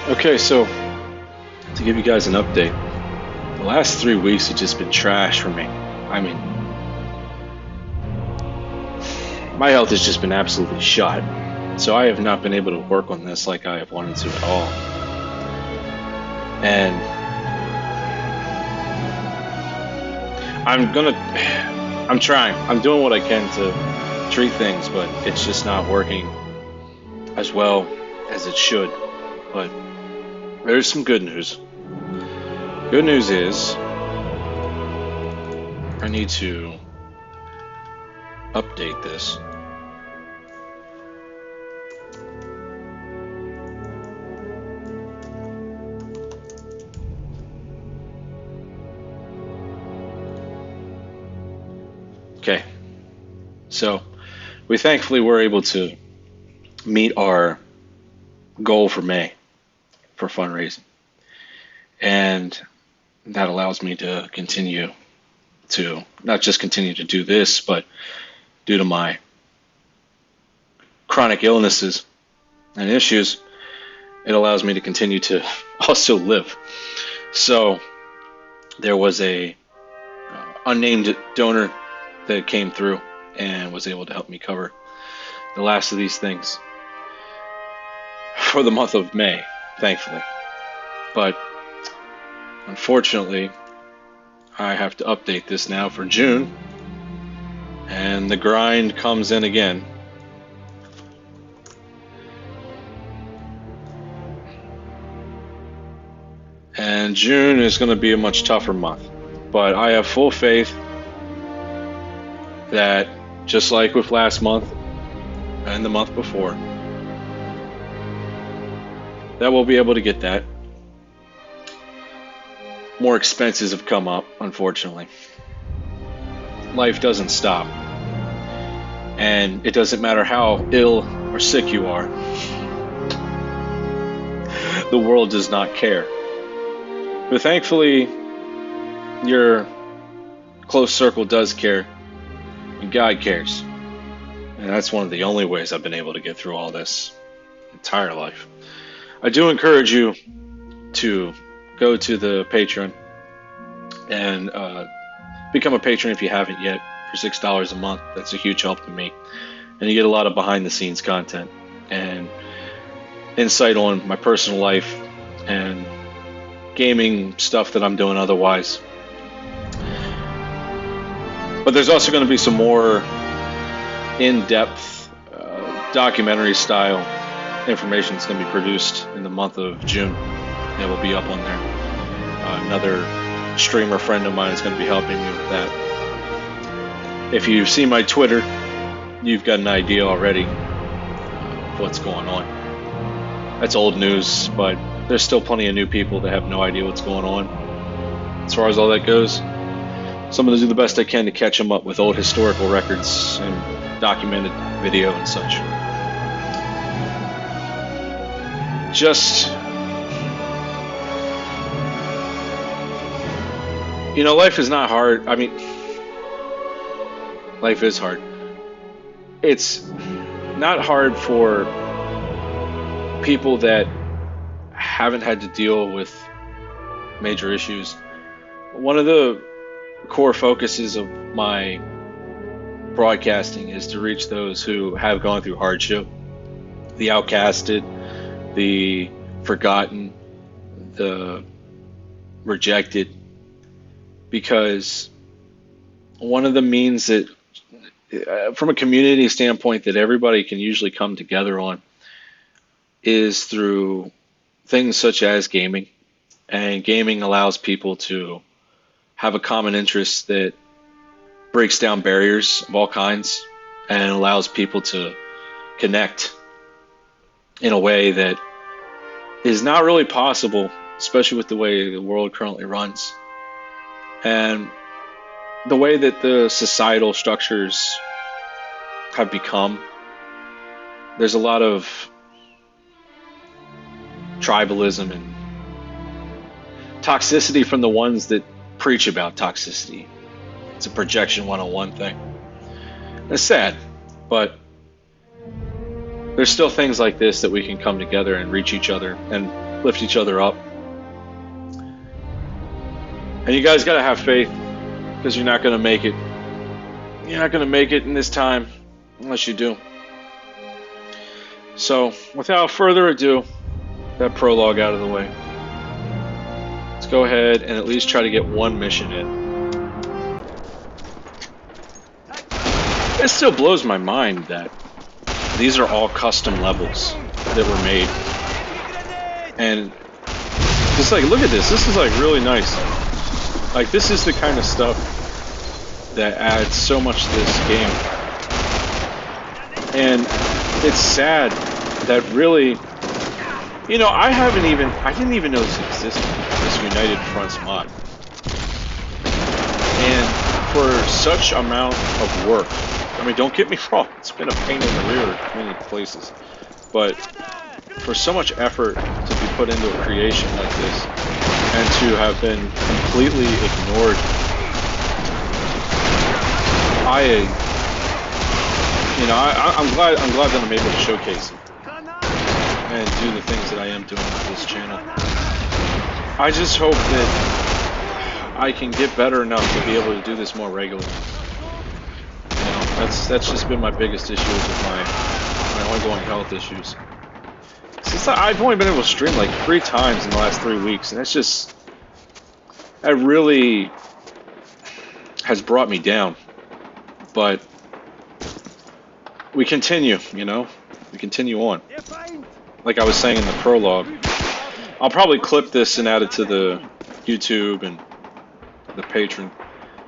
Okay, so to give you guys an update, the last 3 weeks have just been trash for me. I mean, my health has just been absolutely shot. So I have not been able to work on this like I have wanted to at all. And I'm trying. I'm doing what I can to treat things, but it's just not working as well as it should. But there's some good news. Good news is I need to update this. Okay, so we thankfully were able to meet our goal for May for fundraising, and that allows me to continue to not just continue to do this, but due to my chronic illnesses and issues, it allows me to continue to also live. So there was a unnamed donor that came through and was able to help me cover the last of these things for the month of May, thankfully. But unfortunately, I have to update this now for June, and the grind comes in again. And June is going to be a much tougher month, but I have full faith that just like with last month and the month before, that we'll be able to get that. More expenses have come up, unfortunately. Life doesn't stop, and it doesn't matter how ill or sick you are. The world does not care. But thankfully, your close circle does care, and God cares. And that's one of the only ways I've been able to get through all this entire life. I do encourage you to go to the Patron and become a patron if you haven't yet for $6 a month. That's a huge help to me. And you get a lot of behind the scenes content and insight on my personal life and gaming stuff that I'm doing otherwise. But there's also going to be some more in-depth documentary style information that's going to be produced in the month of June that will be up on there. Another streamer friend of mine is going to be helping me with that. If you've seen my Twitter, you've got an idea already of what's going on. That's old news, but there's still plenty of new people that have no idea what's going on. As far as all that goes, so I'm going to do the best I can to catch them up with old historical records and documented video and such. Just, life is not hard. I mean, life is hard. It's not hard for people that haven't had to deal with major issues. One of the core focuses of my broadcasting is to reach those who have gone through hardship, the outcasted, the forgotten, the rejected, because one of the means that, from a community standpoint, that everybody can usually come together on is through things such as gaming. And gaming allows people to have a common interest that breaks down barriers of all kinds and allows people to connect in a way that is not really possible, especially with the way the world currently runs and the way that the societal structures have become. There's a lot of tribalism and toxicity from the ones that preach about toxicity. It's a projection 101 thing. It's sad, but there's still things like this that we can come together and reach each other. And lift each other up. And you guys gotta have faith, because you're not gonna make it. You're not gonna make it in this time unless you do. So, without further ado, that prologue out of the way. Let's go ahead and at least try to get one mission in. It still blows my mind that these are all custom levels that were made. And just like, look at this. This is like really nice. Like, this is the kind of stuff that adds so much to this game. And it's sad that really, you know, I didn't even know this existed, this United Fronts mod. And for such amount of work, I mean, don't get me wrong, it's been a pain in the rear in many places, but for so much effort to be put into a creation like this, and to have been completely ignored, I'm glad that I'm able to showcase it and do the things that I am doing with this channel. I just hope that I can get better enough to be able to do this more regularly. You know, that's just been my biggest issues with my ongoing health issues. Since I've only been able to stream like 3 times in the last 3 weeks, and that really has brought me down. But we continue, you know? We continue on. Like I was saying in the prologue, I'll probably clip this and add it to the YouTube and the Patron,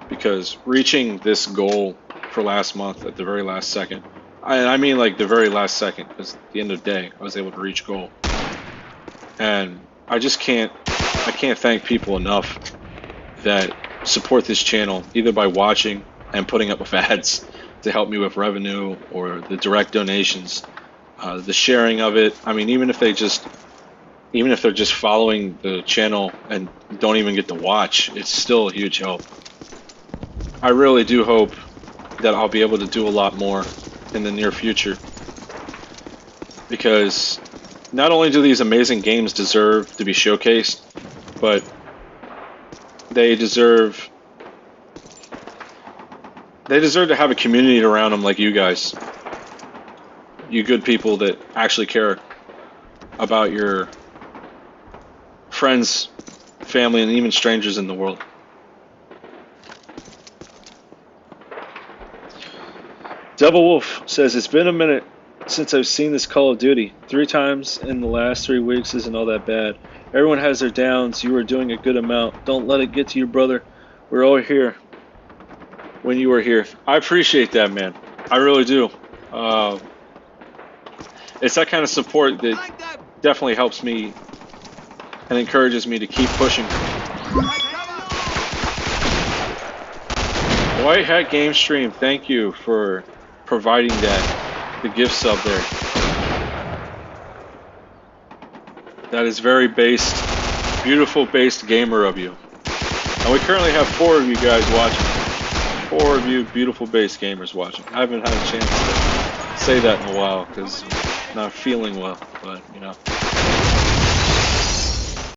because reaching this goal for last month at the very last second, I mean like the very last second, because at the end of the day, I was able to reach goal. And I can't thank people enough that support this channel, either by watching and putting up with ads to help me with revenue, or the direct donations, the sharing of it. I mean, even if they're just following the channel and don't even get to watch, it's still a huge help. I really do hope that I'll be able to do a lot more in the near future, because not only do these amazing games deserve to be showcased, but they deserve to have a community around them like you guys. You good people that actually care about your friends, family, and even strangers in the world. Devil Wolf says, it's been a minute since I've seen this Call of Duty. 3 times in the last 3 weeks isn't all that bad. Everyone has their downs. You are doing a good amount. Don't let it get to you, brother. We're all here when you were here. I appreciate that, man. I really do. It's that kind of support that definitely helps me and encourages me to keep pushing. White Hat Game Stream, thank you for providing the gift sub there. That is very based, beautiful based gamer of you. And we currently have 4 of you guys watching. 4 of you beautiful based gamers watching. I haven't had a chance to say that in a while because I'm not feeling well, but you know.